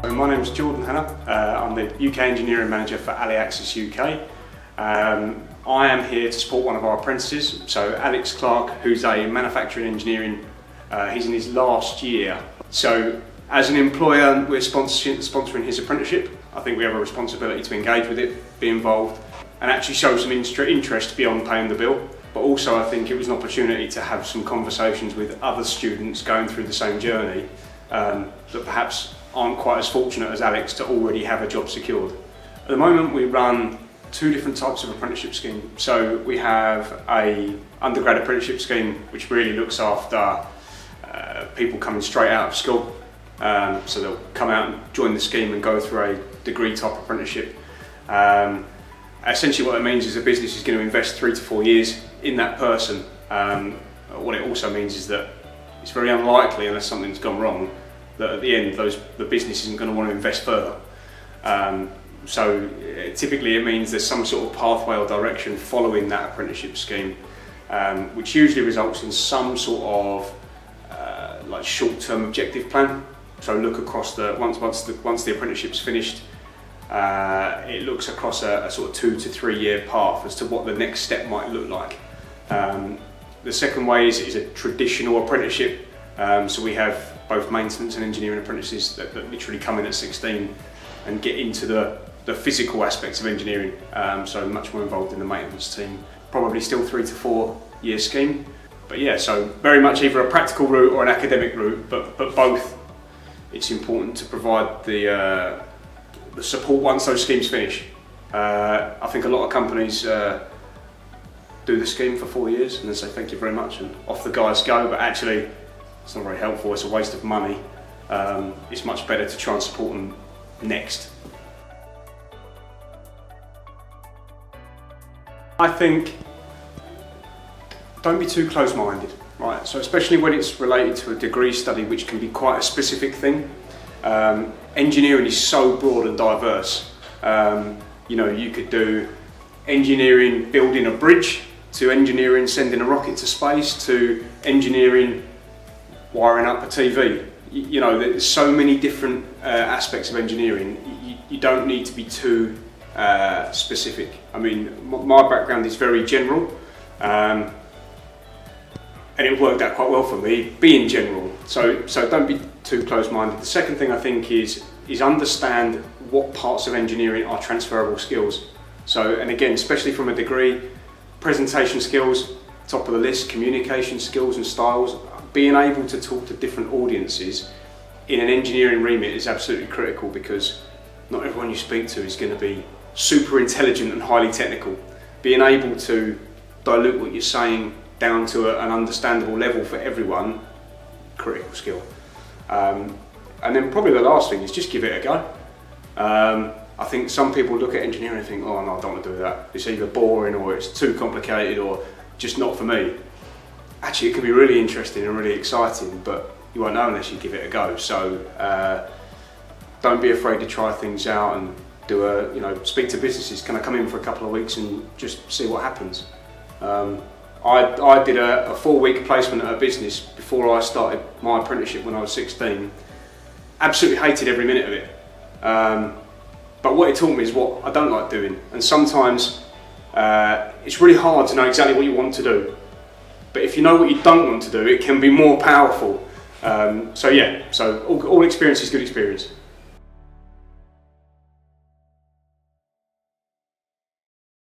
So my name is Jordan Hanna. I'm the UK Engineering Manager for AliAxis UK. I am here to support one of our apprentices, so Alex Clark, who's a manufacturing engineering, he's in his last year. So as an employer, we're sponsoring his apprenticeship. I think we have a responsibility to engage with it, be involved, and actually show some interest beyond paying the bill. But also I think it was an opportunity to have some conversations with other students going through the same journey that perhaps aren't quite as fortunate as Alex to already have a job secured. At the moment we run two different types of apprenticeship scheme. So we have a undergrad apprenticeship scheme which really looks after people coming straight out of school. So they'll come out and join the scheme and go through a degree type apprenticeship. Essentially what it means is a business is going to invest 3 to 4 years in that person. What it also means is that it's very unlikely, unless something's gone wrong, that at the end the business isn't going to want to invest further. So typically it means there's some sort of pathway or direction following that apprenticeship scheme, which usually results in some sort of like short-term objective plan. So look across once the apprenticeship's finished, it looks across a sort of 2 to 3 year path as to what the next step might look like. The second way is a traditional apprenticeship. So we have both maintenance and engineering apprentices that literally come in at 16 and get into the physical aspects of engineering. So much more involved in the maintenance team. Probably still 3 to 4 year scheme. But yeah, so very much either a practical route or an academic route, but both. It's important to provide the support once those schemes finish. I think a lot of companies do the scheme for 4 years and then say thank you very much and off the guys go, but actually it's not very helpful, it's a waste of money. It's much better to try and support them next. I think don't be too close-minded, right? So especially when it's related to a degree study, which can be quite a specific thing. Engineering is so broad and diverse. You know, you could do engineering building a bridge, to engineering sending a rocket to space, to engineering wiring up a TV. You know, there's so many different aspects of engineering. You don't need to be too specific. I mean, my background is very general, and it worked out quite well for me, being general. So don't be too close-minded. The second thing I think is understand what parts of engineering are transferable skills. So, and again, especially from a degree, presentation skills, top of the list, communication skills and styles. Being able to talk to different audiences in an engineering remit is absolutely critical, because not everyone you speak to is going to be super intelligent and highly technical. Being able to dilute what you're saying down to an understandable level for everyone, critical skill. And then probably the last thing is just give it a go. I think some people look at engineering and think, oh no, I don't want to do that. It's either boring or it's too complicated or just not for me. Actually, it can be really interesting and really exciting, but you won't know unless you give it a go. So don't be afraid to try things out and speak to businesses. Can I come in for a couple of weeks and just see what happens? I did a 4-week placement at a business before I started my apprenticeship when I was 16. Absolutely hated every minute of it. But what it taught me is what I don't like doing. And sometimes it's really hard to know exactly what you want to do. But if you know what you don't want to do, it can be more powerful. So yeah, so all experience is good experience.